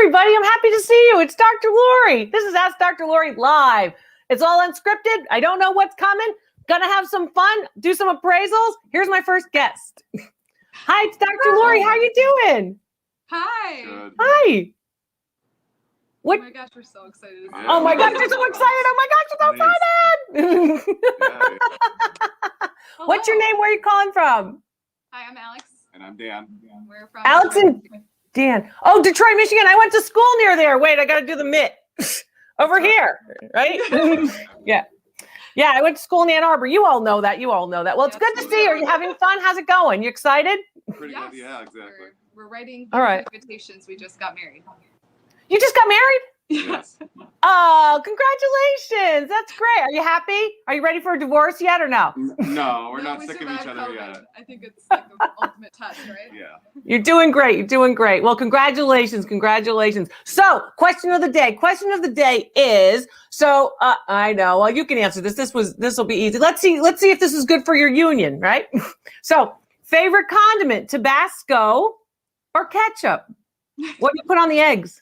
everybody. I'm happy to see you. It's Dr. Lori. This is Ask Dr. Lori Live. It's all unscripted. I don't know what's coming. Gonna have some fun, do some appraisals. Here's my first guest. Hi, it's Dr. Lori. How you doing? Hi. Good. Hi. What? Oh my gosh, we're so excited. Yeah. Oh my gosh, you're so excited. Oh my gosh, you're so excited. What's your name? Where are you calling from? Hi, I'm Alex. And I'm Dan. We're from Alex and Dan. Oh, Detroit, Michigan. I went to school near there. Wait, I got to do the mitt. Over here, right? Yeah. Yeah, I went to school in Ann Arbor. You all know that. Well, it's good to see you. Are you having fun? How's it going? You excited? Pretty good, yeah, exactly. We're writing All right. invitations. We just got married. You just got married? Yes. Oh, congratulations. That's great. Are you happy? Are you ready for a divorce yet or no? No, we're No, not we sick of survived each other COVID. yet. I think it's like the ultimate test, right? Yeah. You're doing great. You're doing great. Well, congratulations. Congratulations. So, question of the day. Question of the day is, I know. Well, you can answer this. This will be easy. Let's see if this is good for your union, right? So, favorite condiment, Tabasco or ketchup? What do you put on the eggs?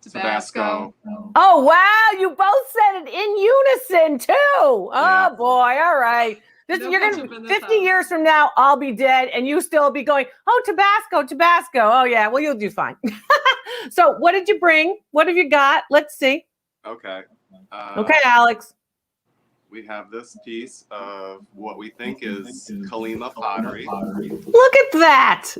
Tabasco. Oh, wow. You both said it in unison, too. Oh, Yeah. boy. All right. No You're ketchup going in to, this 50 house. years from now, I'll be dead, and you still be going, oh, Tabasco. Oh, yeah. Well, you'll do fine. So what did you bring? What have you got? Let's see. Okay. Okay, Alex. We have this piece of what we think is Kalima pottery. Look at that.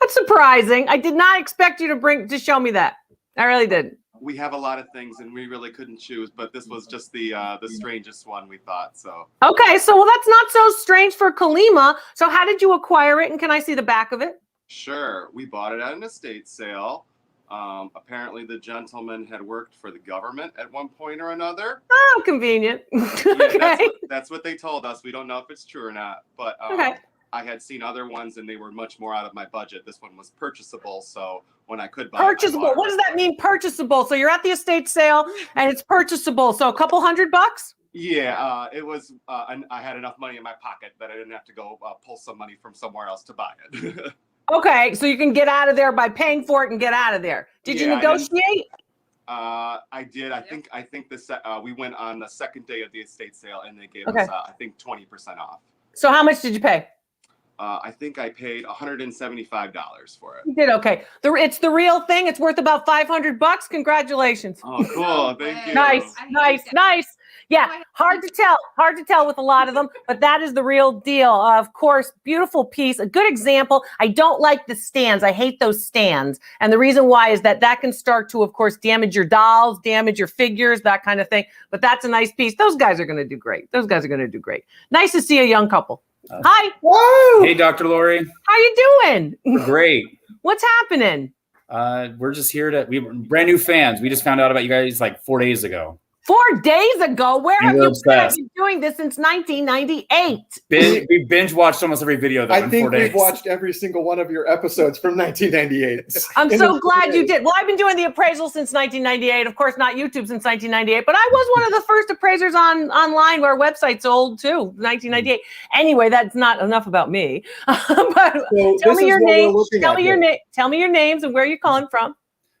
That's surprising. I did not expect you to show me that. I really didn't. We have a lot of things, and we really couldn't choose, but this was just the strangest one we thought. So. Okay, so that's not so strange for Kalima. So how did you acquire it, and can I see the back of it? Sure. We bought it at an estate sale. Apparently, the gentleman had worked for the government at one point or another. Oh, convenient. Yeah, Okay. that's what they told us. We don't know if it's true or not, but Okay. I had seen other ones, and they were much more out of my budget. This one was purchasable, so when I could buy it, I Purchasable. bought it. What does that mean, purchasable? So you're at the estate sale, and it's purchasable. So a couple $100? Yeah, it was. I had enough money in my pocket that I didn't have to go pull some money from somewhere else to buy it. Okay, so you can get out of there by paying for it and get out of there. Did you negotiate? I did. I think we went on the second day of the estate sale, and they gave Okay. us, I think, 20% off. So how much did you pay? I think I paid $175 for it. You did okay. It's the real thing. It's worth about $500. Congratulations. Oh, cool! Thank you. Nice. Yeah, hard to tell with a lot of them, but that is the real deal. Of course, beautiful piece, a good example. I don't like the stands. I hate those stands. And the reason why is that can start to, of course, damage your dolls, damage your figures, that kind of thing. But that's a nice piece. Those guys are going to do great. Nice to see a young couple. Hi. Whoa. Hey, Dr. Lori. How you doing? We're great. What's happening? We're just here we're brand new fans. We just found out about you guys like 4 days ago. 4 days ago? Where have you been? Obsessed. I've been doing this since 1998. We binge watched almost every video though. I in think 4 days. we've watched every single one of your episodes from 1998. I'm so glad you did. Well, I've been doing the appraisal since 1998. Of course, not YouTube since 1998, but I was one of the first appraisers online where websites old too, 1998. Anyway, that's not enough about me. But tell me your names. Tell me your names and where you're calling from.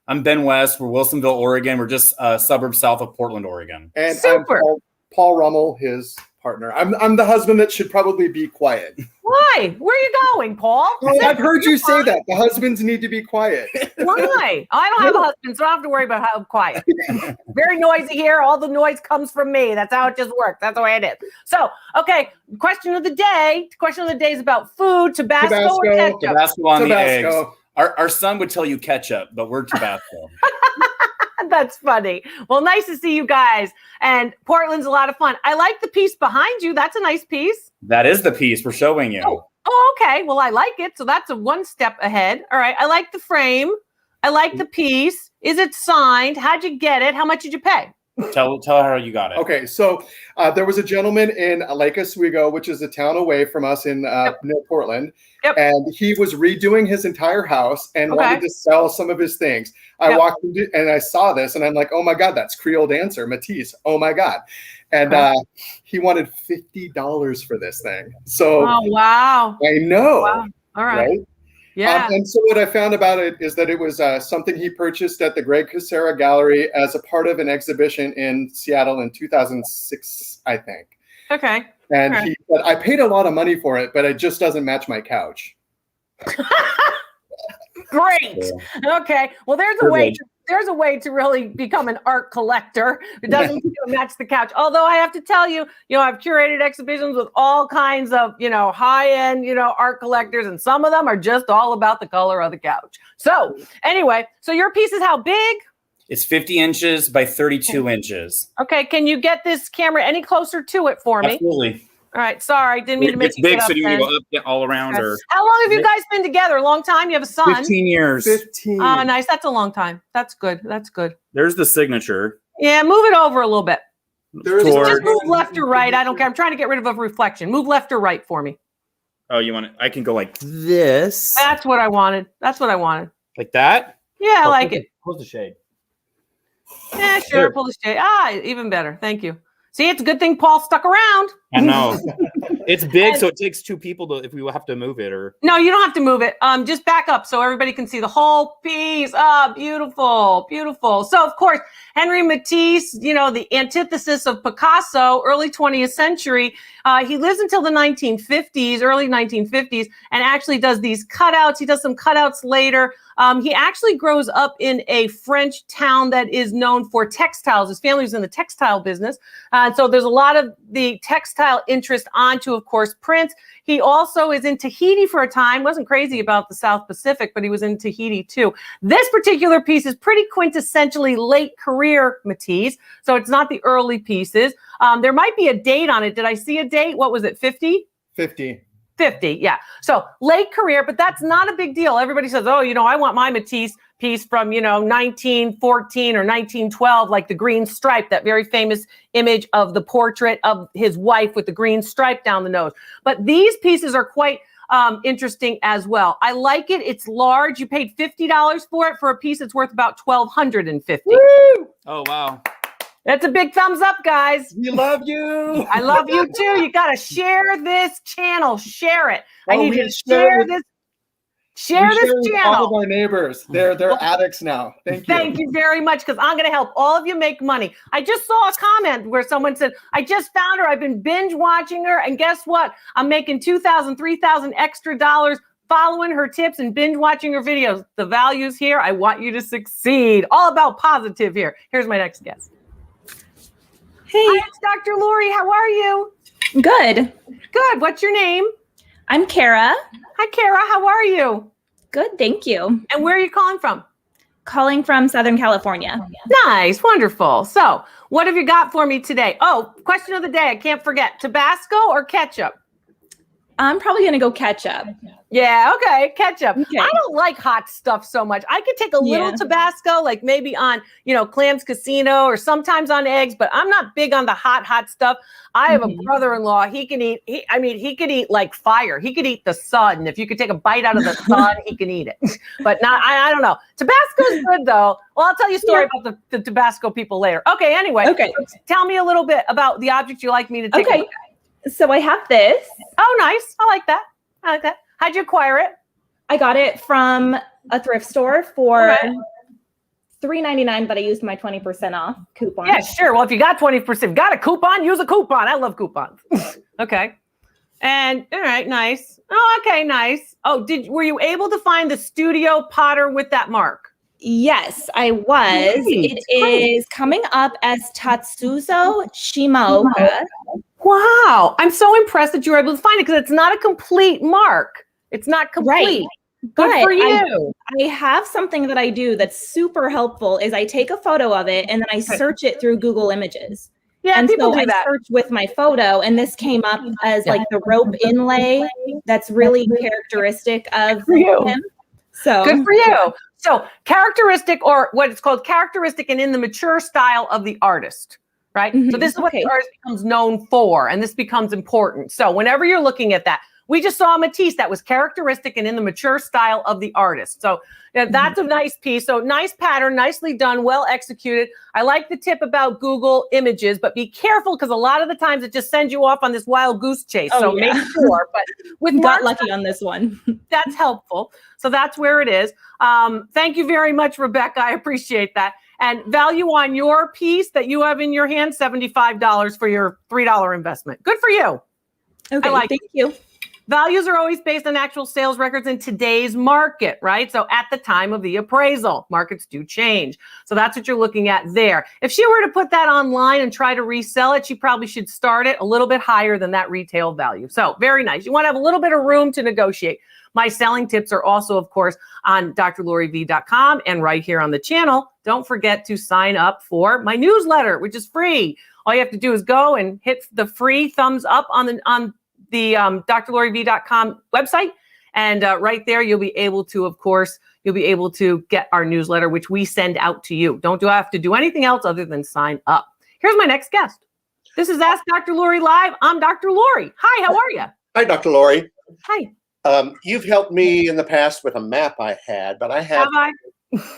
I'm Ben West. We're Wilsonville, Oregon. We're just a suburb south of Portland, Oregon. And Super. I'm Paul Rummel, his partner. I'm the husband that should probably be quiet. Why? Where are you going, Paul? I've heard you say that. The husbands need to be quiet. Why? I don't have a husband, so I don't have to worry about how I'm quiet. Very noisy here. All the noise comes from me. That's how it just works. That's the way it is. So, okay, question of the day. Question of the day is about food, Tabasco or ketchup? Tabasco on the eggs. Our son would tell you ketchup, but we're Tabasco. That's funny. Well, nice to see you guys. And Portland's a lot of fun. I like the piece behind you. That's a nice piece. That is the piece we're showing you. Oh, okay. Well, I like it. So that's one step ahead. All right. I like the frame. I like the piece. Is it signed? How'd you get it? How much did you pay? Tell her how you got it. Okay, so there was a gentleman in Lake Oswego, which is a town away from us in near Portland, and he was redoing his entire house and wanted to sell some of his things. I walked into and I saw this, and I'm like, oh my God, that's Creole dancer Matisse. Oh my God. And he wanted $50 for this thing. So wow. I know. Wow. All right. Yeah. And so what I found about it is that it was something he purchased at the Greg Casera Gallery as a part of an exhibition in Seattle in 2006, I think. Okay. And he said, I paid a lot of money for it, but it just doesn't match my couch. Great. Okay. Well, there's a way to really become an art collector. It doesn't match the couch. Although I have to tell you, I've curated exhibitions with all kinds of, high-end, art collectors, and some of them are just all about the color of the couch. So anyway, so your piece is how big? It's 50 inches by 32 inches. Okay. Can you get this camera any closer to it for me? Absolutely. All right. Sorry. Didn't mean to make It's you big, get up so do you then. need to go up all around? Okay. Or How long have you guys been together? A long time? You have a son? 15 years. 15. Oh, nice. That's a long time. That's good. That's good. There's the signature. Yeah, move it over a little bit. Toward- Just move left or right. I don't care. I'm trying to get rid of a reflection. Move left or right for me. Oh, you want it? I can go like this. That's what I wanted. That's what I wanted. Like that? Yeah, I like it. Close the shade. Yeah, sure. Pull the shade. Even better. Thank you. See, it's a good thing Paul stuck around. I know. It's big, so it takes two people to if we have to move it or. No, you don't have to move it. Just back up so everybody can see the whole piece. Beautiful, beautiful. So, of course, Henri Matisse, the antithesis of Picasso, early 20th century. He lives until the 1950s, early 1950s, and actually does these cutouts. He does some cutouts later. He actually grows up in a French town that is known for textiles. His family was in the textile business. So there's a lot of the textile interest onto, of course, prints. He also is in Tahiti for a time. Wasn't crazy about the South Pacific, but he was in Tahiti too. This particular piece is pretty quintessentially late career Matisse. So it's not the early pieces. There might be a date on it. Did I see a date? What was it? 50? 50. 50, yeah. So late career, but that's not a big deal. Everybody says, oh, I want my Matisse piece from, 1914 or 1912, like the green stripe, that very famous image of the portrait of his wife with the green stripe down the nose. But these pieces are quite interesting as well. I like it. It's large. You paid $50 for it for a piece that's worth about $1,250. Woo! Oh, wow. That's a big thumbs up, guys. We love you. I love you too. You got to share this channel. Share it. I Oh, need we you to share share with- this. We Share this share with all channel. of our neighbors. They're addicts now. Thank you. Thank you very much, because I'm going to help all of you make money. I just saw a comment where someone said, I just found her. I've been binge watching her. And guess what? I'm making $2,000, $3,000 extra dollars following her tips and binge watching her videos. The value's here. I want you to succeed. All about positive here. Here's my next guest. Hey, Hi, it's Dr. Lori. How are you? good. Good. What's your name? I'm Kara. Hi, Kara. How are you? Good, thank you. And where are you calling from? Calling from Southern California. Nice. Wonderful. So what have you got for me today? Oh, question of the day. I can't forget. Tabasco or ketchup? I'm probably going to go ketchup. Yeah, okay, ketchup. Okay. I don't like hot stuff so much. I could take a little Yeah. Tabasco, like maybe on, Clams Casino or sometimes on eggs, but I'm not big on the hot stuff. I have a brother-in-law. He can eat, he could eat like fire. He could eat the sun. If you could take a bite out of the sun, he can eat it. But not, I don't know. Tabasco's good though. Well, I'll tell you a story about the Tabasco people later. Okay, anyway. Okay. Tell me a little bit about the object you like me to take a Okay. look at. So I have this. Oh, nice. I like that. How'd you acquire it? I got it from a thrift store for Okay. $3.99, but I used my 20% off coupon. Yeah, sure. Well, if you got 20%, got a coupon, use a coupon. I love coupons. Okay. And all right, nice. Oh, okay, nice. Oh, were you able to find the studio potter with that mark? Yes, I was. Great, It is coming up as Tatsuzo Shimaoka. Wow. I'm so impressed that you were able to find it, because it's not a complete mark. It's not complete. Good But for you. I have something that I do that's super helpful is I take a photo of it and then I search it through Google Images. Yeah, And people so do I that. searched with my photo and this came up as like the rope inlay that's really characteristic of for you. him. So Good for you. So characteristic, or what it's called, characteristic and in the mature style of the artist, right? So Mhm. this is what Okay. the artist becomes known for, and this becomes important. So whenever you're looking at that, we just saw Matisse that was characteristic and in the mature style of the artist. So that's a nice piece. So nice pattern, nicely done, well executed. I like the tip about Google Images, but be careful because a lot of the times it just sends you off on this wild goose chase. So make sure. But with got lucky on this one. That's helpful. So that's where it is. Thank you very much, Rebecca. I appreciate that. And value on your piece that you have in your hand, $75 for your $3 investment. Good for you. Okay, thank you. Values are always based on actual sales records in today's market, right? So at the time of the appraisal, markets do change. So that's what you're looking at there. If she were to put that online and try to resell it, she probably should start it a little bit higher than that retail value. So very nice. You want to have a little bit of room to negotiate. My selling tips are also, of course, on drloriv.com and right here on the channel. Don't forget to sign up for my newsletter, which is free. All you have to do is go and hit the free thumbs up on the drloriv.com website. And right there, you'll be able to, of course, get our newsletter, which we send out to you. Don't have to do anything else other than sign up. Here's my next guest. This is Ask Dr. Lori Live. I'm Dr. Lori. Hi, how are you? Hi, Dr. Lori. Hi. You've helped me in the past with a map I had, but I had,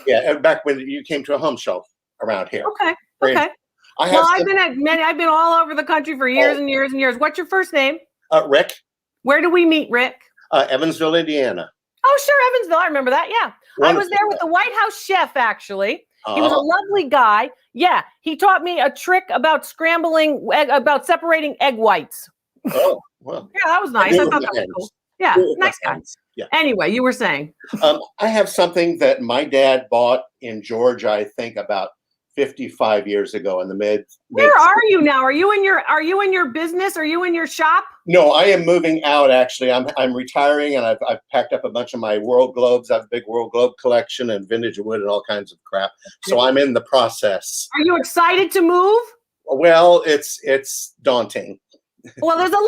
yeah, back when you came to a home show around here. Okay. Okay. I've been all over the country for years and years and years. What's your first name? Rick. Where do we meet, Rick? Evansville, Indiana. Oh, sure, Evansville. I remember that. Yeah, I was there with the White House chef. Actually, he was a lovely guy. Yeah, he taught me a trick about separating egg whites. Oh, well. Yeah, that was nice. I thought that was cool. Yeah, nice guy. Yeah. Anyway, you were saying. I have something that my dad bought in Georgia, I think, about 55 years ago in the mid. Where are you now? Are you in your business? Are you in your shop? No, I am moving out. Actually, I'm retiring, and I've packed up a bunch of my world globes. I have a big world globe collection and vintage wood and all kinds of crap. So I'm in the process. Are you excited to move? Well, it's daunting. Well, there's a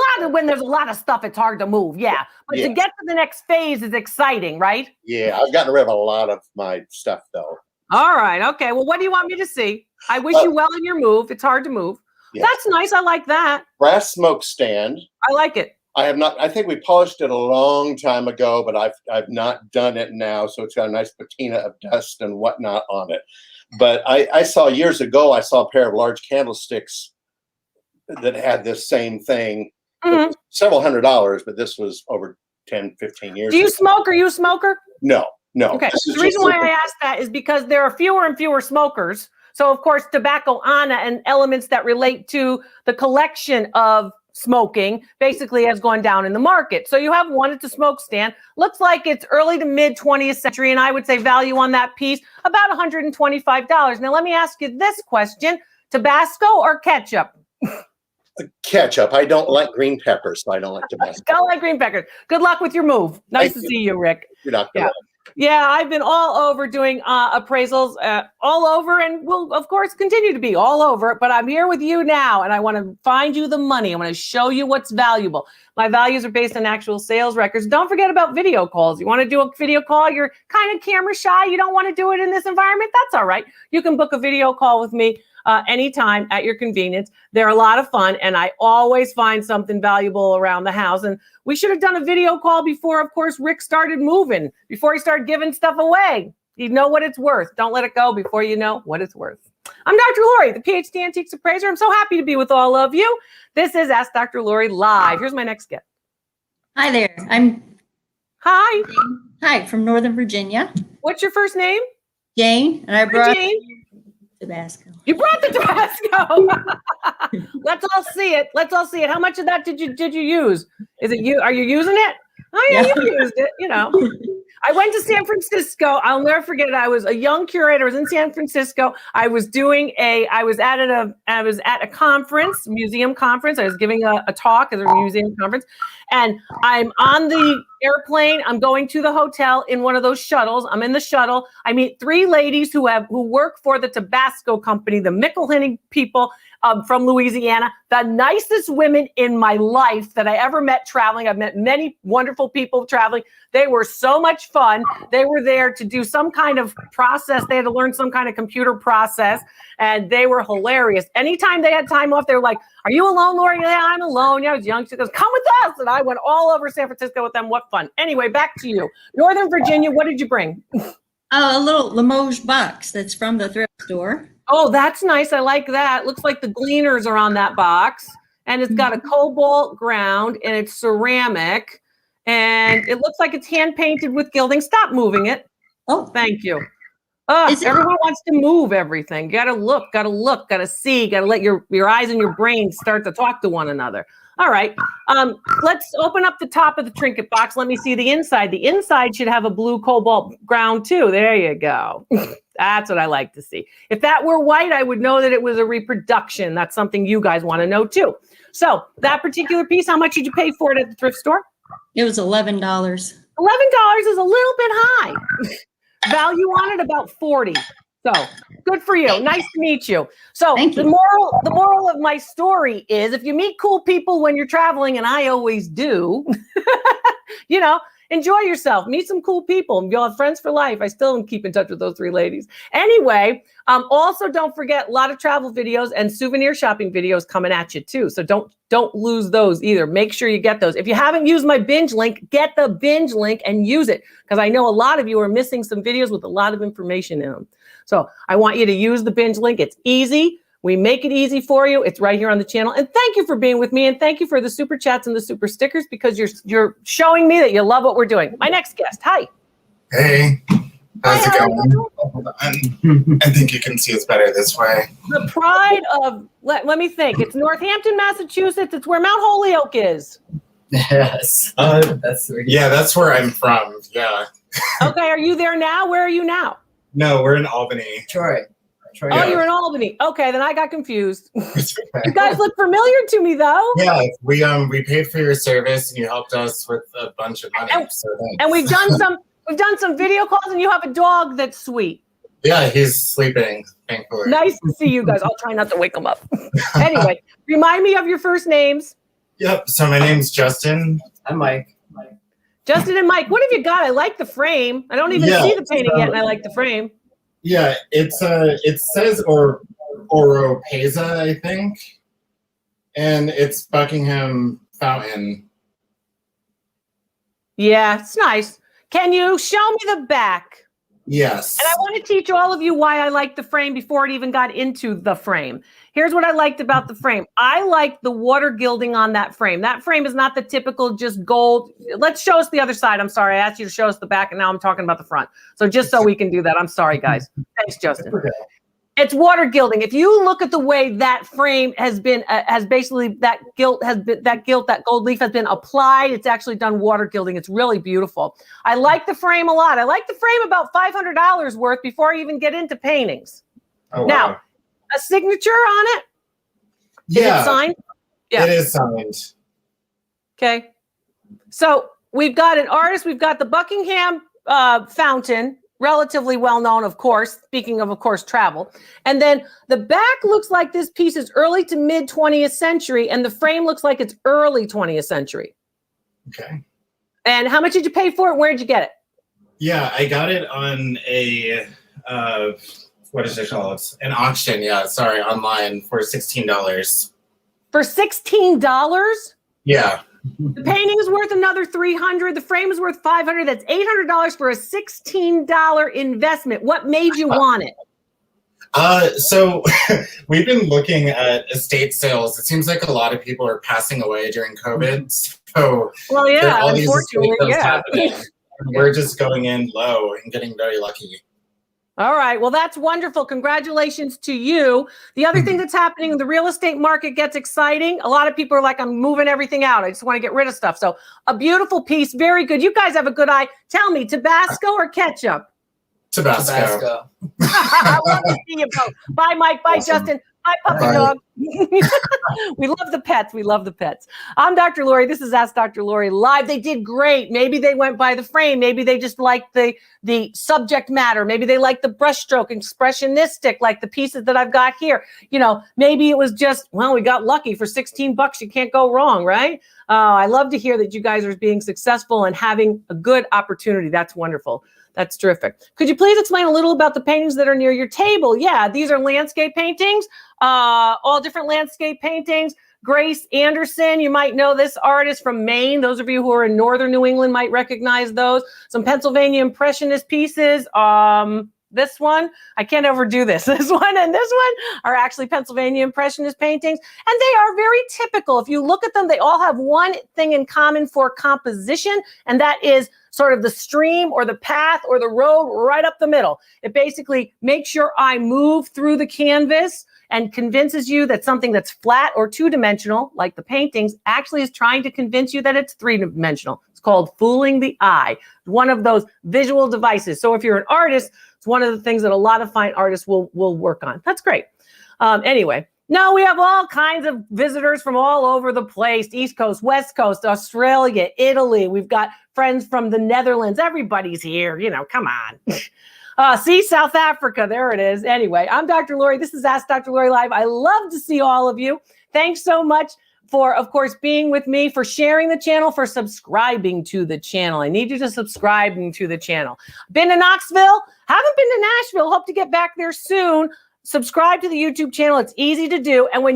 lot of stuff, it's hard to move. Yeah. But to get to the next phase is exciting, right? Yeah, I've gotten rid of a lot of my stuff though. All right. Okay. Well, what do you want me to see? I wish you well in your move. It's hard to move. Yes. That's nice. I like that. Brass smoke stand. I like it. I have not. I think we polished it a long time ago, but I've not done it now. So it's got a nice patina of dust and whatnot on it. But I saw years ago, I saw a pair of large candlesticks that had this same thing. Mm-hmm. Several $100s, but this was over 10, 15 years ago. Do you ago. smoke? Are you a smoker? No. Okay. The reason why I asked that is because there are fewer and fewer smokers. So, of course, tobacco ana and elements that relate to the collection of smoking basically has gone down in the market. So you have one, it's a smoke stand. Looks like it's early to mid 20th century. And I would say value on that piece, about $125. Now, let me ask you this question. Tabasco or ketchup? Ketchup. I don't like green peppers, so I don't like Tabasco. Don't like green peppers. Good luck with your move. Nice to see you, Rick. You're not good. Yeah, I've been all over doing appraisals, all over, and will, of course, continue to be all over. But I'm here with you now, and I want to find you the money. I want to show you what's valuable. My values are based on actual sales records. Don't forget about video calls. You want to do a video call, you're kind of camera shy, you don't want to do it in this environment, that's all right. You can book a video call with me anytime at your convenience. They're a lot of fun, and I always find something valuable around the house. And we should have done a video call before, of course, Rick started moving, before he started giving stuff away. You know what it's worth. Don't let it go before you know what it's worth. I'm Dr. Lori, the PhD Antiques Appraiser. I'm so happy to be with all of you. This is Ask Dr. Lori Live. Here's my next guest. Hi there. Hi, from Northern Virginia. What's your first name? Jane. And I brought Jane. Tabasco. You brought the Tabasco. Let's all see it. Let's all see it. How much of that did you use? Is it you? Are you using it? Oh yeah, you used it. You know. I went to San Francisco. I'll never forget it. I was a young curator. I was in San Francisco. I was at a conference, museum conference. I was giving a talk at a museum conference, and I'm on the airplane. I'm going to the hotel in one of those shuttles. I'm in the shuttle. I meet 3 ladies who work for the Tabasco company, the McIlhenny people from Louisiana, the nicest women in my life that I ever met traveling. I've met many wonderful people traveling. They were so much fun. They were there to do some kind of process. They had to learn some kind of computer process, and they were hilarious. Anytime they had time off, they were like, "Are you alone, Lori?" "Yeah, I'm alone." Yeah, I was young. She goes, "Come with us." And I went all over San Francisco with them. What fun. Anyway, back to you. Northern Virginia, what did you bring? Oh, a little Limoges box that's from the thrift store. Oh, that's nice. I like that. Looks like the gleaners are on that box. And it's got a cobalt ground and it's ceramic. And it looks like it's hand painted with gilding. Stop moving it. Oh, Thank you. Is it- Everyone wants to move everything. Gotta look, gotta see, gotta let your eyes and your brain start to talk to one another. All right. Let's open up the top of the trinket box. Let me see the inside. The inside should have a blue cobalt ground too. There you go. That's what I like to see. If that were white, I would know that it was a reproduction. That's something you guys want to know too. So that particular piece, how much did you pay for it at the thrift store? it was $11. $11 is a little bit high. Value on it about 40. So good for you. Nice to meet you. So Thank you. the moral of my story is if you meet cool people when you're traveling, and I always do, enjoy yourself, meet some cool people. You'll have friends for life. I still keep in touch with those 3 ladies. Anyway, also don't forget a lot of travel videos and souvenir shopping videos coming at you too. So don't lose those either. Make sure you get those. If you haven't used my binge link, get the binge link and use it because I know a lot of you are missing some videos with a lot of information in them. So I want you to use the binge link. It's easy. We make it easy for you. It's right here on the channel. And thank you for being with me. And thank you for the super chats and the super stickers because you're showing me that you love what we're doing. My next guest. Hi. Hey, how's Hi, it how are going? you? Hold on. I think you can see us better this way. The pride of, let me think. It's Northampton, Massachusetts. It's where Mount Holyoke is. Yes. That's where Yeah, that's where I'm from. Yeah. Okay. Are you there now? Where are you now? No, we're in Albany. Troy. Oh, Yeah. you're in Albany. Okay. Then I got confused. It's okay. You guys look familiar to me though. Yeah, we paid for your service and you helped us with a bunch of money. So thanks. And we've done some video calls and you have a dog that's sweet. Yeah, he's sleeping, thankfully. Nice to see you guys. I'll try not to wake them up. Anyway, remind me of your first names. Yep. So my name's Justin. I'm Mike. Justin and Mike, what have you got? I like the frame. I don't even Yeah, see the painting yet, and I like the frame. Yeah, it says Oropesa, I think, and it's Buckingham Fountain. Yeah, it's nice. Can you show me the back? Yes. And I want to teach all of you why I like the frame before it even got into the frame. Here's what I liked about the frame. I like the water gilding on that frame. That frame is not the typical just gold. Let's show us the other side. I'm sorry. I asked you to show us the back and now I'm talking about the front. So just so we can do that. I'm sorry, guys. Thanks, Justin. It's water gilding. If you look at the way that frame has been, that gold leaf has been applied. It's actually done water gilding. It's really beautiful. I like the frame a lot. I like the frame about $500 worth before I even get into paintings. Oh, wow. Now, a signature on it? Is Yeah, it signed? Yeah. it is signed. Okay. So we've got an artist. We've got the Buckingham Fountain. Relatively well known, of course, speaking of course, travel. And then the back looks like this piece is early to mid 20th century, and the frame looks like it's early 20th century. Okay. And how much did you pay for it? Where did you get it? Yeah, I got it on a, what is it called? An auction, yeah, sorry, online for $16. For $16? Yeah. The painting is worth another $300. The frame is worth $500. That's $800 for a $16 investment. What made you want it? So we've been looking at estate sales. It seems like a lot of people are passing away during COVID. So Well, there are yeah, all these unfortunately, estate sales yeah. happening. And we're just going in low and getting very lucky. All right. Well, that's wonderful. Congratulations to you. The other thing that's happening, the real estate market gets exciting. A lot of people are like, I'm moving everything out. I just want to get rid of stuff. So a beautiful piece. Very good. You guys have a good eye. Tell me, Tabasco or ketchup? Tabasco. I love to see you both. Bye, Mike. Bye, Awesome. Justin. Hi, puppy dog. We love the pets. We love the pets. I'm Dr. Lori. This is Ask Dr. Lori Live. They did great. Maybe they went by the frame. Maybe they just liked the subject matter. Maybe they liked the brushstroke, expressionistic, like the pieces that I've got here. You know, maybe it was just, well, we got lucky for $16. You can't go wrong, right? I love to hear that you guys are being successful and having a good opportunity. That's wonderful. That's terrific. Could you please explain a little about the paintings that are near your table? Yeah, these are landscape paintings, all different landscape paintings. Grace Anderson, you might know this artist from Maine. Those of you who are in northern New England might recognize those. Some Pennsylvania Impressionist pieces. This one, I can't overdo this. This one and this one are actually Pennsylvania Impressionist paintings, and they are very typical. If you look at them, they all have one thing in common for composition, and that is sort of the stream or the path or the road right up the middle. It basically makes your eye move through the canvas and convinces you that something that's flat or two-dimensional, like the paintings, actually is trying to convince you that it's three-dimensional. It's called fooling the eye, one of those visual devices. So if you're an artist, it's one of the things that a lot of fine artists will work on. That's great. Anyway, no, we have all kinds of visitors from all over the place, East Coast, West Coast, Australia, Italy. We've got friends from the Netherlands. Everybody's here, you know, come on. See, South Africa, there it is. Anyway, I'm Dr. Lori. This is Ask Dr. Lori Live. I love to see all of you. Thanks so much for, of course, being with me, for sharing the channel, for subscribing to the channel. I need you to subscribe to the channel. Been to Knoxville? Haven't been to Nashville. Hope to get back there soon. Subscribe to the YouTube channel. It's easy to do. And when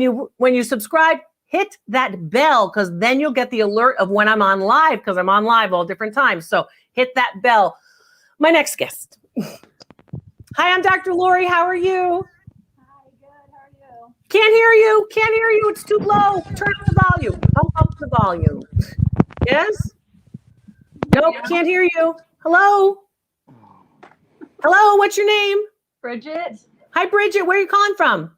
you subscribe, hit that bell, because then you'll get the alert of when I'm on live, because I'm on live all different times. So hit that bell. My next guest. Hi, I'm Dr. Lori. How are you? Hi, good. How are you? Can't hear you. Can't hear you. It's too low. Turn up the volume. Pump up the volume. Yes? Nope, can't hear you. Hello? Hello, what's your name? Bridget, Hi, Bridget. Where are you calling from?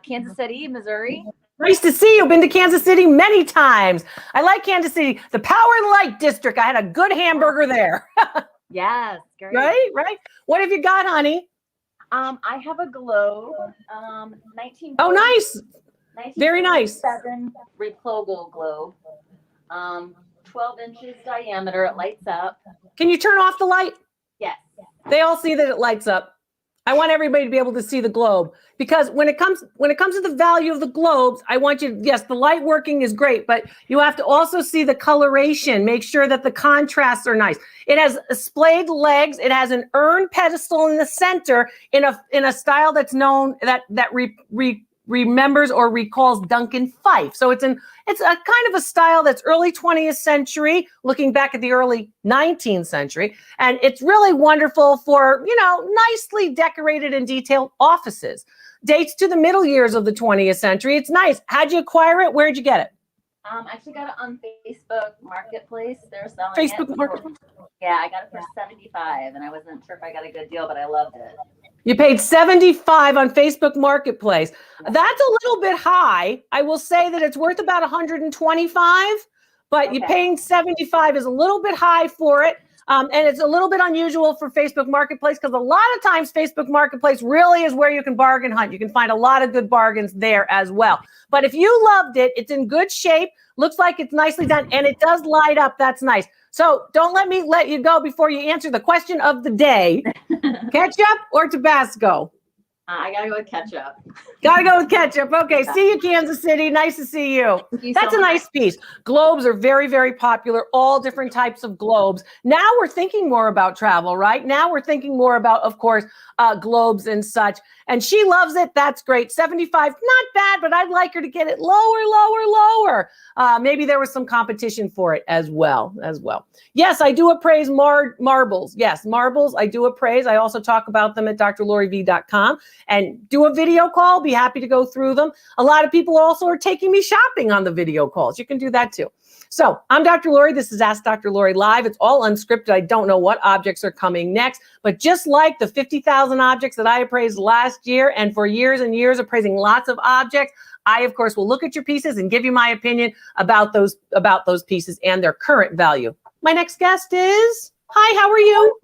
Kansas City, Missouri. Nice to see you. Been to Kansas City many times. I like Kansas City. The Power and Light District. I had a good hamburger there. Yes, great. Right? What have you got, honey? I have a globe. 19. Oh, nice. Very nice. 7 replogal globe. 12 inches diameter. It lights up. Can you turn off the light? Yes. They all see that it lights up. I want everybody to be able to see the globe, because when it comes to the value of the globes, I want you, yes, the light working is great, but you have to also see the coloration. Make sure that the contrasts are nice. It has splayed legs. It has an urn pedestal in the center in a style that's known that remembers or recalls Duncan Fife. So it's a kind of a style that's early 20th century, looking back at the early 19th century. And it's really wonderful for, nicely decorated and detailed offices. Dates to the middle years of the 20th century. It's nice. How'd you acquire it? Where'd you get it? I actually got it on Facebook Marketplace. They're selling Facebook it. Marketplace? Yeah, I got it for $75, and I wasn't sure if I got a good deal, but I loved it. You paid $75 on Facebook Marketplace. That's a little bit high. I will say that it's worth about $125, but you're paying $75 is a little bit high for it. And it's a little bit unusual for Facebook Marketplace, because a lot of times Facebook Marketplace really is where you can bargain hunt. You can find a lot of good bargains there as well. But if you loved it, it's in good shape, looks like it's nicely done, and it does light up. That's nice. So don't let me let you go before you answer the question of the day. Ketchup or Tabasco? I gotta go with ketchup. Gotta go with ketchup. Okay, see you, Kansas City. Nice to see you. That's a nice piece. Globes are very, very popular, all different types of globes. Now we're thinking more about travel, right? Now we're thinking more about, of course, globes and such. And she loves it. That's great. 75, not bad, but I'd like her to get it lower. Maybe there was some competition for it as well. Yes, I do appraise marbles. Yes, marbles, I do appraise. I also talk about them at drloriv.com and do a video call. Be happy to go through them. A lot of people also are taking me shopping on the video calls. You can do that too. So I'm Dr. Lori. This is Ask Dr. Lori Live. It's all unscripted. I don't know what objects are coming next, but just like the 50,000 objects that I appraised last year, and for years and years appraising lots of objects, I, of course, will look at your pieces and give you my opinion about those pieces and their current value. My next guest is, hi, how are you?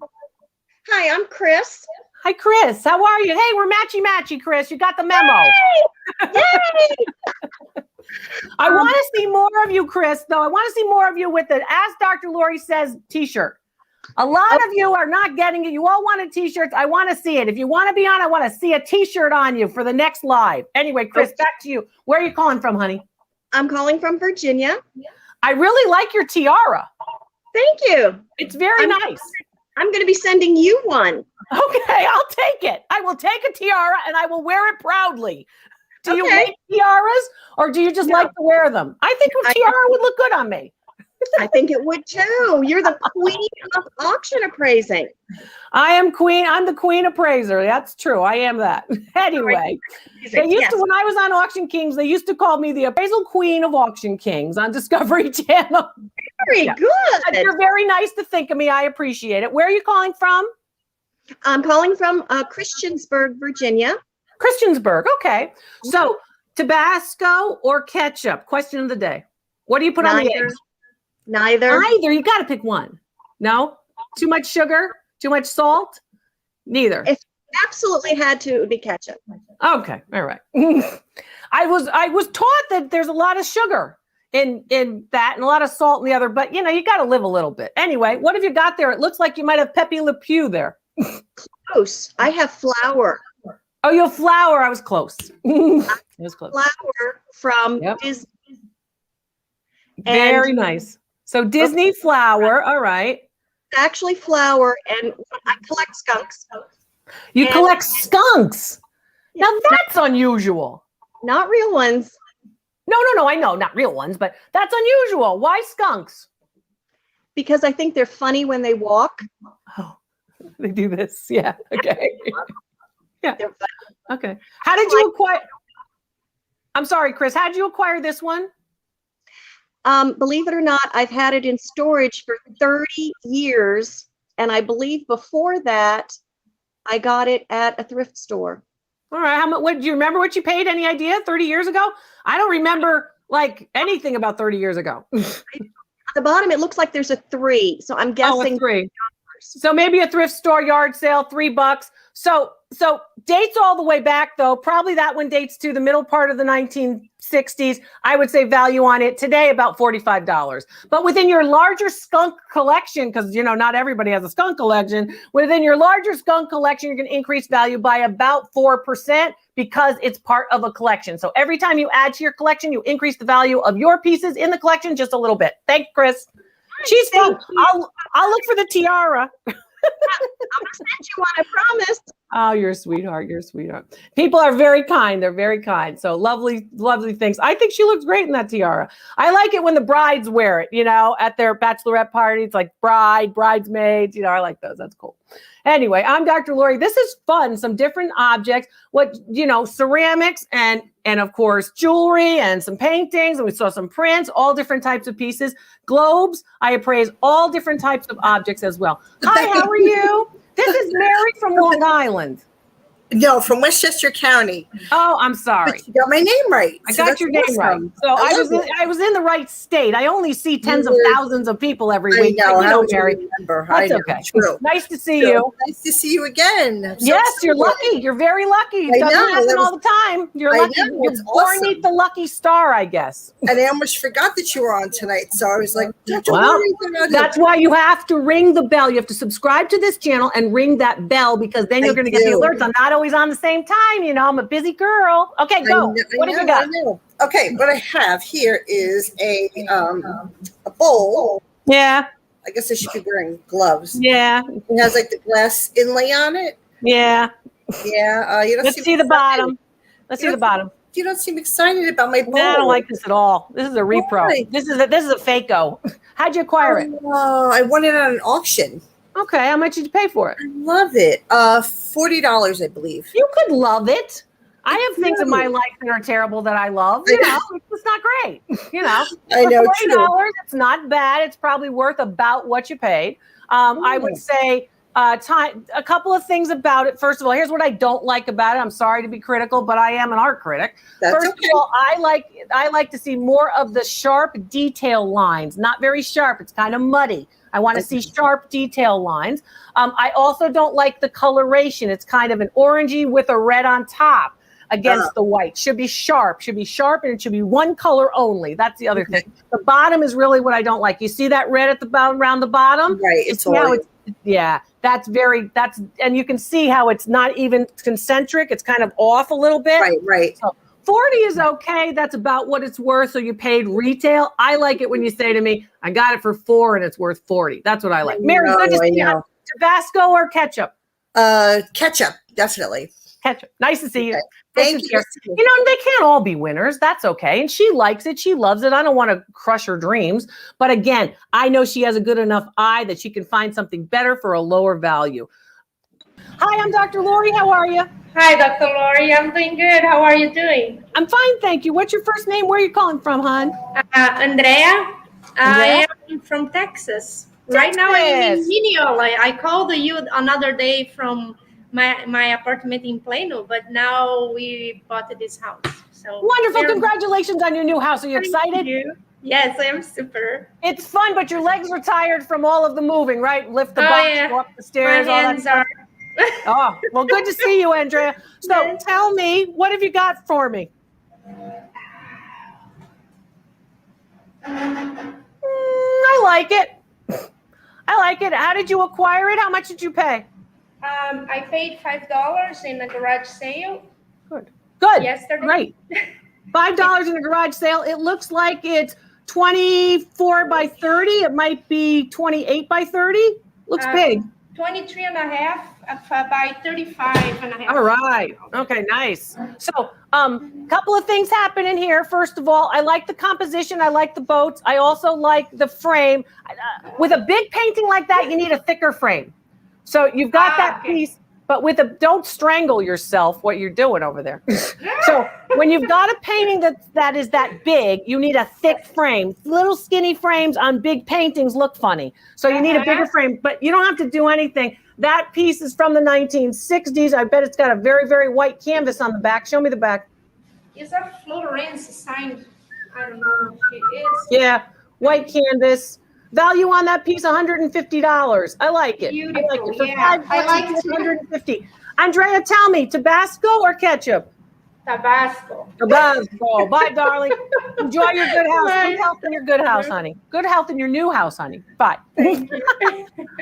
Hi, I'm Chris. Hi, Chris. How are you? Hey, we're matchy-matchy, Chris. You got the memo. Hey! I want to see more of you, Chris, though. I want to see more of you with the Ask Dr. Lori Says t-shirt. A lot of you are not getting it. You all wanted t-shirts. I want to see it. If you want to be on, I want to see a t-shirt on you for the next live. Anyway, Chris, back to you. Where are you calling from, honey? I'm calling from Virginia. I really like your tiara. Thank you. It's very nice. I'm going to be sending you one. Okay, I'll take it. I will take a tiara and I will wear it proudly. Do you make tiaras or do you just like to wear them? I think a tiara would look good on me. I think it would too. You're the queen of auction appraising. I am queen. I'm the queen appraiser. That's true. I am that. Anyway, they used to, when I was on Auction Kings, they used to call me the appraisal queen of Auction Kings on Discovery Channel. Very good. You're very nice to think of me. I appreciate it. Where are you calling from? I'm calling from Christiansburg, Virginia. Christiansburg. Okay. So Tabasco or ketchup? Question of the day. What do you put on the eggs? Neither. Neither. You got to pick one. No? Too much sugar? Too much salt? Neither. If absolutely had to, it would be ketchup. Okay. All right. I was taught that there's a lot of sugar in that and a lot of salt in the other, but you know, you got to live a little bit. Anyway, what have you got there? It looks like you might have Pepe Le Pew there. Close. I have flour. Oh, you have flour. I was close. It was close. Flour from Disney. Very nice. So Disney flour. All right. Actually flour, and I collect skunks. You collect skunks? Now that's unusual. Not real ones. No. I know, not real ones, but that's unusual. Why skunks? Because I think they're funny when they walk. Oh, they do this. Yeah. Okay. Yeah. Okay. How did you acquire? I'm sorry, Chris. How did you acquire this one? Believe it or not, I've had it in storage for 30 years. And I believe before that, I got it at a thrift store. All right. How much? What do you remember? What you paid? Any idea? 30 years ago? I don't remember like anything about 30 years ago. At the bottom, it looks like there's a 3. So I'm guessing a 3. So maybe a thrift store yard sale, $3. So dates all the way back though. Probably that one dates to the middle part of the 1960s. I would say value on it today about $45. But within your larger skunk collection, because you know not everybody has a skunk collection. Within your larger skunk collection, you're going to increase value by about 4% because it's part of a collection. So every time you add to your collection, you increase the value of your pieces in the collection just a little bit. Thank you, Chris. She's fun. I'll look for the tiara. I'm gonna send you one, I promise. Oh, you're a sweetheart. You're a sweetheart. People are very kind. They're very kind. So lovely, lovely things. I think she looks great in that tiara. I like it when the brides wear it, you know, at their bachelorette party. It's like bridesmaids, you know, I like those. That's cool. Anyway, I'm Dr. Lori. This is fun. Some different objects, ceramics and of course, jewelry and some paintings. And we saw some prints, all different types of pieces, globes. I appraise all different types of objects as well. Hi, how are you? This is Mary from Long Island. No, from Westchester County. Oh, I'm sorry. But you got my name right. I got your name right. So I was in the right state. I only see tens of thousands of people every week. I know, Mary. Remember. That's okay. True. Nice to see you. Nice to see you again. Yes, you're lucky. You're very lucky. It doesn't happen all the time. You're lucky. You're born beneath the lucky star, I guess. And I almost forgot that you were on tonight. So I was like, well, that's why you have to ring the bell. You have to subscribe to this channel and ring that bell because then you're going to get the alerts. I'm not always on the same time, you know. I'm a busy girl. Okay, go. What have you got? Okay, what I have here is a bowl. Yeah. I guess I should be wearing gloves. Yeah. It has like the glass inlay on it. Yeah. Yeah. Let's see the bottom. Let's see the bottom. You don't seem excited about my bowl. No, I don't like this at all. This is a repro. Why? This is a Fako. How'd you acquire it? I won it on an auction. Okay, how much did you pay for it? I love it. $40, I believe. You could love it. I have things in my life that are terrible that I love. You know, it's not great. You know, I know. $40, it's not bad. It's probably worth about what you paid. I would say a couple of things about it. First of all, here's what I don't like about it. I'm sorry to be critical, but I am an art critic. First of all, I like to see more of the sharp detail lines. Not very sharp. It's kind of muddy. I want to see sharp detail lines. I also don't like the coloration. It's kind of an orangey with a red on top. against the white. Should be sharp, and it should be one color only. That's the other thing. The bottom is really what I don't like. You see that red at the bottom, around the bottom? Right. It's how it's, yeah, and you can see how it's not even concentric. It's kind of off a little bit. Right. So 40 is okay. That's about what it's worth. So you paid retail. I like it when you say to me, I got it for $4 and it's worth 40. That's what I like. Mary, good to see you. Tabasco or ketchup? Ketchup, definitely. Ketchup. Nice to see you. Okay. Thank you. You know, they can't all be winners. That's okay. And she likes it. She loves it. I don't want to crush her dreams. But again, I know she has a good enough eye that she can find something better for a lower value. Hi, I'm Dr. Lori. How are you? Hi, Dr. Lori. I'm doing good. How are you doing? I'm fine, thank you. What's your first name? Where are you calling from, hon? Andrea. I am from Texas. Right now I'm in Minneapolis. I called you another day from my apartment in Plano, but now we bought this house. So wonderful. Congratulations on your new house. Are you excited? Thank you. Yes, I am super. It's fun, but your legs are tired from all of the moving, right? Lift the box, go up the stairs, my all that hands stuff. Oh, well, good to see you, Andrea. So tell me, what have you got for me? I like it. I like it. How did you acquire it? How much did you pay? I paid $5 in a garage sale. Good. Yesterday. Great. $5 in a garage sale. It looks like it's 24 by 30. It might be 28 by 30. Looks big. 23 and a half by 35 and a half. All right. Okay, nice. So, couple of things happen in here. First of all, I like the composition. I like the boats. I also like the frame. With a big painting like that, you need a thicker frame. So you've got that piece, but don't strangle yourself what you're doing over there. So when you've got a painting that is that big, you need a thick frame. Little skinny frames on big paintings look funny. So you need a bigger frame, but you don't have to do anything. That piece is from the 1960s. I bet it's got a very, very white canvas on the back. Show me the back. Is that Florence sign? I don't know if it is. Yeah, white canvas. Value on that piece, $150. I like it. Beautiful. I like it. For Yeah, $5, I like it's it. $150. Andrea, tell me, Tabasco or ketchup? Tabasco. Tabasco. Bye, darling. Enjoy your good house. Good health in your good house, honey. Good health in your new house, honey. Bye.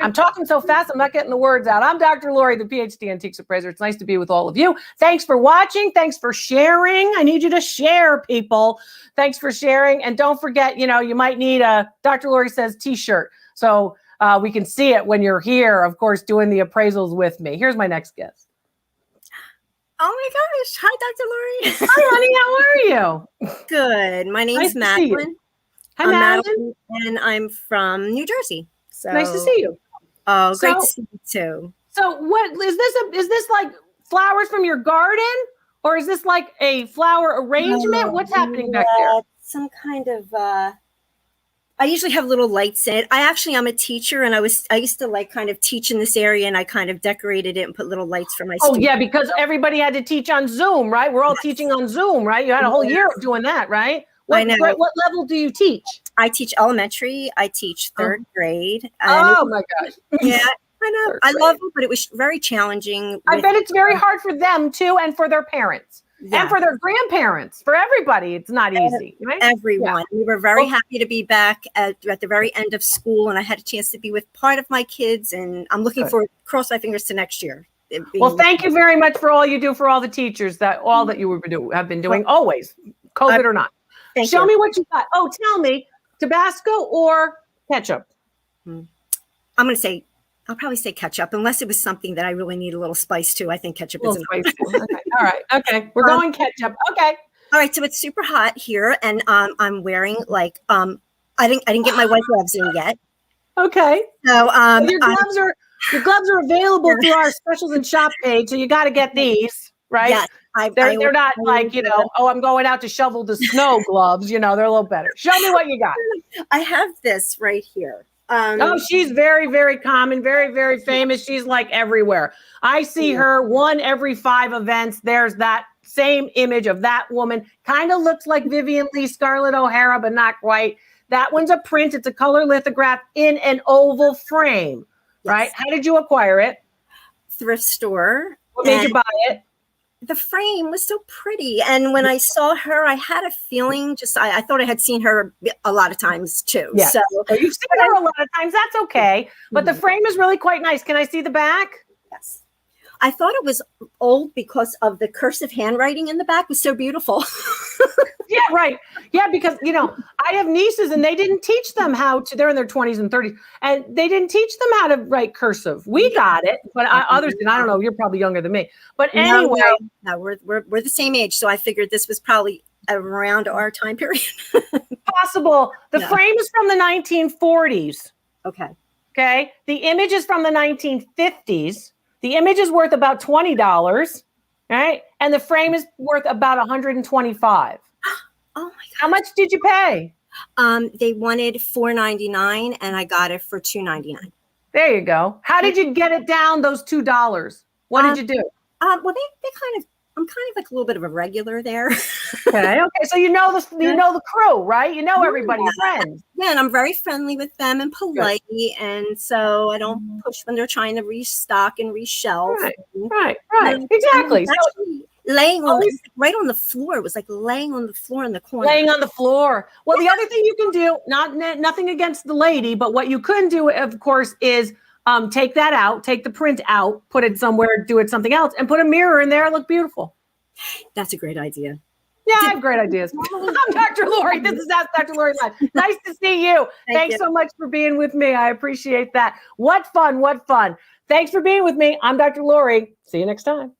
I'm talking so fast, I'm not getting the words out. I'm Dr. Lori, the PhD Antiques Appraiser. It's nice to be with all of you. Thanks for watching. Thanks for sharing. I need you to share, people. Thanks for sharing. And don't forget, you might need a Dr. Lori Says t-shirt. So we can see it when you're here, of course, doing the appraisals with me. Here's my next guest. Oh my gosh. Hi, Dr. Lori. Hi, honey. How are you? Good. My name's Nice to see you. Madeline. Hi, I'm Madeline. and I'm from New Jersey. So Nice to see you. Oh, great So- to see you too. So what is this? Is this like flowers from your garden, or is this like a flower arrangement? What's happening back there? Some kind of I usually have little lights in it. I'm a teacher, and I used to like kind of teach in this area, and I kind of decorated it and put little lights for my Oh students. yeah, because everybody had to teach on Zoom, right? We're all teaching on Zoom, right? You had a whole year of doing that, right? I know. What level do you teach? I teach elementary. I teach third grade. Oh my gosh. Yeah, I know. Third I grade. love it, but it was very challenging. I with- bet it's very hard for them too, and for their parents, Yeah. and for their grandparents. For everybody, it's not easy, right? Everyone. We were very Well- happy to be back at the very end of school, and I had a chance to be with part of my kids, and I'm looking Good. forward, cross my fingers to next year. Well, thank you very much for all you do for all the teachers that you have been doing always, COVID or not. Thank Show you. me what you got. Oh, tell me, Tabasco or ketchup? I'll probably say ketchup, unless it was something that I really need a little spice to. I think ketchup is Little spicy. Okay. All right. Okay. We're going ketchup. Okay. All right, so it's super hot here, and I'm wearing I didn't get my white gloves in yet. Okay. So your gloves are available through our specials and shop page, so you got to get these, right? Yes, they're not like I'm going out to shovel the snow gloves. They're a little better. Show me what you got. I have this right here. She's very, very common, very, very famous. She's like everywhere. I see her one every 5 events. There's that same image of that woman. Kind of looks like Vivian Lee Scarlett O'Hara, but not quite. That one's a print. It's a color lithograph in an oval frame, right? How did you acquire it? Thrift store. What made you buy it? the frame was so pretty. And when I saw her, I had a feeling I thought I had seen her a lot of times too. Yes. So You've seen her a lot of times. That's okay. But the frame is really quite nice. Can I see the back? Yes. I thought it was old because of the cursive handwriting in the back was so beautiful. Yeah, right. Yeah, because, I have nieces and they didn't teach them they're in their 20s and 30s, and they didn't teach them how to write cursive. We got it, but others didn't. I don't know. You're probably younger than me. But anyway. No, we're the same age. So I figured this was probably around our time period. Possible. The frame is from the 1940s. Okay. Okay. The image is from the 1950s. The image is worth about $20, right? And the frame is worth about $125. Oh my God. How much did you pay? They wanted $4.99 and I got it for $2.99. There you go. How did you get it down those $2? What did you do? Well, I'm kind of like a little bit of a regular there. Okay. So you know the crew, right? You know everybody, friends. Yeah, and I'm very friendly with them and polite, and so I don't push when they're trying to restock and reshelf. Right. Exactly. Laying on right on the floor. It was like laying on the floor in the corner. Laying on the floor. Well, the other thing you can do, nothing against the lady, but what you could do, of course, is take that out, take the print out, put it somewhere, do it something else, and put a mirror in there and look beautiful. That's a great idea. Yeah, I have great ideas. I'm Dr. Lori. This is Ask Dr. Lori Live. Nice to see you. Thanks so much for being with me. I appreciate that. What fun. Thanks for being with me. I'm Dr. Lori. See you next time.